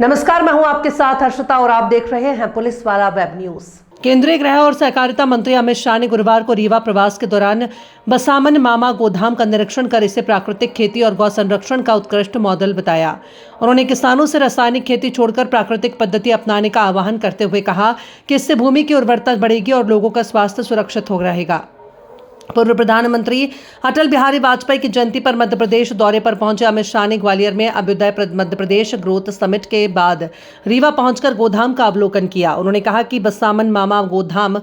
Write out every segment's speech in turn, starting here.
नमस्कार, मैं हूं आपके साथ हर्षिता और आप देख रहे हैं पुलिस वाला वेब न्यूज। केंद्रीय गृह और सहकारिता मंत्री अमित शाह ने गुरुवार को रीवा प्रवास के दौरान बसामन मामा गोधाम का निरीक्षण कर इसे प्राकृतिक खेती और गौ संरक्षण का उत्कृष्ट मॉडल बताया। उन्होंने किसानों से रासायनिक खेती छोड़कर प्राकृतिक पद्धति अपनाने का आह्वान करते हुए कहा कि इससे भूमि की उर्वरता बढ़ेगी और लोगों का स्वास्थ्य सुरक्षित हो रहेगा। पूर्व प्रधानमंत्री अटल बिहारी वाजपेयी की जयंती पर मध्य प्रदेश दौरे पर पहुंचे अमित शाह ने ग्वालियर में अभ्युदय मध्य प्रदेश ग्रोथ समिट के बाद रीवा पहुंचकर गोधाम का अवलोकन किया। उन्होंने कहा कि बसामन मामा गोधाम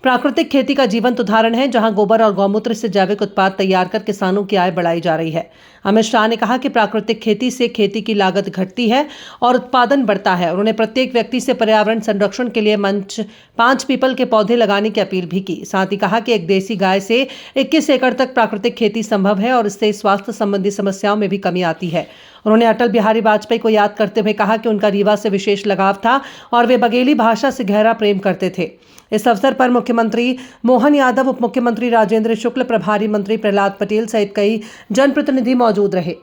प्राकृतिक खेती का जीवंत उदाहरण है, जहां गोबर और गौमूत्र से जैविक उत्पाद तैयार कर किसानों की आय बढ़ाई जा रही है। अमित शाह ने कहा कि प्राकृतिक खेती से खेती की लागत घटती है और उत्पादन बढ़ता है। उन्होंने प्रत्येक व्यक्ति से पर्यावरण संरक्षण के लिए मंच 5 पीपल के पौधे लगाने की अपील भी की। साथ ही कहा कि एक देसी गाय से 21 एकड़ तक प्राकृतिक खेती संभव है और इससे स्वास्थ्य संबंधी समस्याओं में भी कमी आती है। उन्होंने अटल बिहारी वाजपेयी को याद करते हुए कहा कि उनका रीवा से विशेष लगाव था और वे बघेली भाषा से गहरा प्रेम करते थे। इस अवसर पर मुख्यमंत्री मोहन यादव, उप मुख्यमंत्री राजेंद्र शुक्ल, प्रभारी मंत्री प्रहलाद पटेल सहित कई जनप्रतिनिधि मौजूद रहे।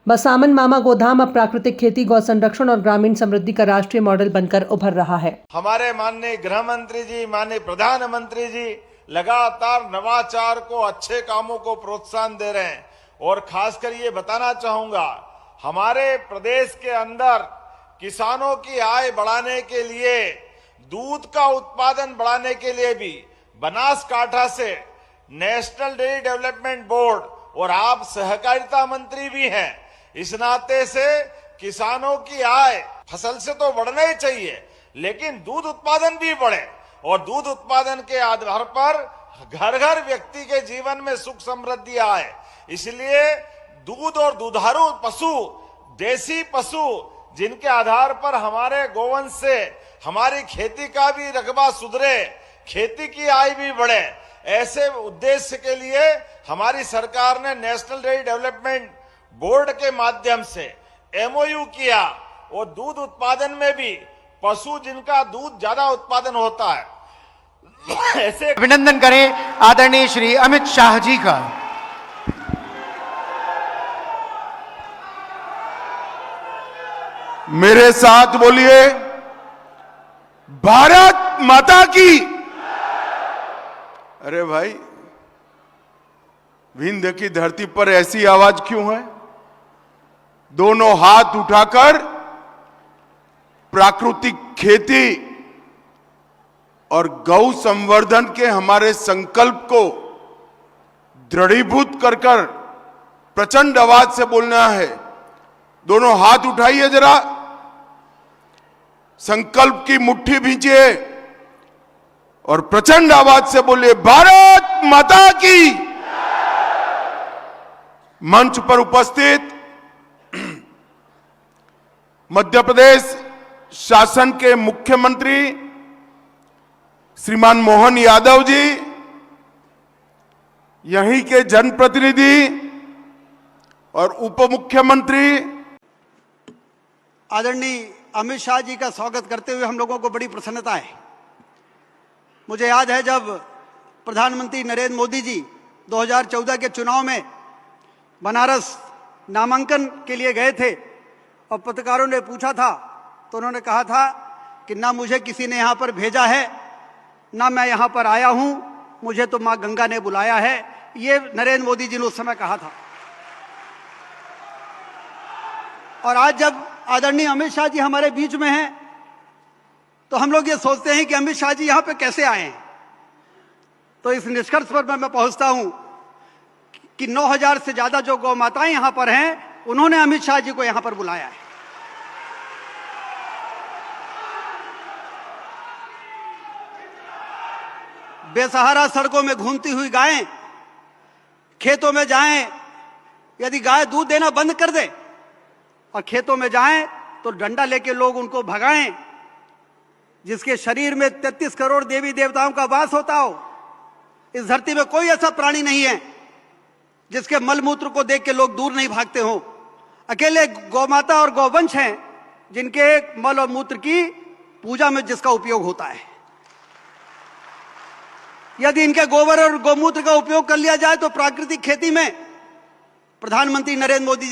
बसामन मामा गोधाम अब प्राकृतिक खेती, गौ संरक्षण और ग्रामीण समृद्धि का राष्ट्रीय मॉडल बनकर उभर रहा है। हमारे माननीय गृह मंत्री जी, माननीय प्रधानमंत्री जी लगातार नवाचार को, अच्छे कामों को प्रोत्साहन दे रहे हैं। और खासकर ये बताना चाहूंगा, हमारे प्रदेश के अंदर किसानों की आय बढ़ाने के लिए, दूध का उत्पादन बढ़ाने के लिए भी बनासकांठा से नेशनल डेयरी डेवलपमेंट बोर्ड, और आप सहकारिता मंत्री भी हैं, इस नाते से किसानों की आय फसल से तो बढ़ना ही चाहिए, लेकिन दूध उत्पादन भी बढ़े और दूध उत्पादन के आधार पर घर घर व्यक्ति के जीवन में सुख समृद्धि आए। इसलिए दूध और दुधारू पशु, देसी पशु, जिनके आधार पर हमारे गोवंश से हमारी खेती का भी रकबा सुधरे, खेती की आय भी बढ़े, ऐसे उद्देश्य के लिए हमारी सरकार ने नेशनल डेयरी डेवलपमेंट बोर्ड के माध्यम से एमओयू किया। और दूध उत्पादन में भी पशु जिनका दूध ज्यादा उत्पादन होता है ऐसे अभिनंदन करें आदरणीय श्री अमित शाह जी का। मेरे साथ बोलिए, भारत माता की। अरे भाई, विंध्य की धरती पर ऐसी आवाज क्यों है? दोनों हाथ उठाकर प्राकृतिक खेती और गौ संवर्धन के हमारे संकल्प को दृढ़ीभूत कर प्रचंड आवाज से बोलना है। दोनों हाथ उठाइए, जरा संकल्प की मुट्ठी भींचिए और प्रचंड आवाज से बोलिए, भारत माता की। मंच पर उपस्थित मध्य प्रदेश शासन के मुख्यमंत्री श्रीमान मोहन यादव जी, यहीं के जनप्रतिनिधि और उप मुख्यमंत्री आदरणीय अमित शाह जी का स्वागत करते हुए हम लोगों को बड़ी प्रसन्नता है। मुझे याद है जब प्रधानमंत्री नरेंद्र मोदी जी 2014 के चुनाव में बनारस नामांकन के लिए गए थे और पत्रकारों ने पूछा था, तो उन्होंने कहा था कि ना मुझे किसी ने यहाँ पर भेजा है, ना मैं यहाँ पर आया हूँ, मुझे तो माँ गंगा ने बुलाया है। ये नरेंद्र मोदी जी ने उस समय कहा था। और आज जब आदरणीय अमित शाह जी हमारे बीच में हैं, तो हम लोग ये सोचते हैं कि अमित शाह जी यहाँ पे कैसे आए हैं। तो इस निष्कर्ष पर मैं पहुंचता हूं कि 9000 से ज्यादा जो गौ माताएं यहाँ पर हैं, उन्होंने अमित शाह जी को यहाँ पर बुलाया है। बेसहारा सड़कों में घूमती हुई गायें खेतों में जाएं, यदि गाय दूध देना बंद कर दे और खेतों में जाएं तो डंडा लेके लोग उनको भगाएं। जिसके शरीर में 33 करोड़ देवी देवताओं का वास होता हो, इस धरती में कोई ऐसा प्राणी नहीं है जिसके मलमूत्र को देख के लोग दूर नहीं भागते हो। अकेले गौमाता और गौवंश हैं जिनके मल और मूत्र की पूजा में जिसका उपयोग होता है। यदि इनके गोबर और गौमूत्र का उपयोग कर लिया जाए तो प्राकृतिक खेती में प्रधानमंत्री नरेंद्र मोदी जी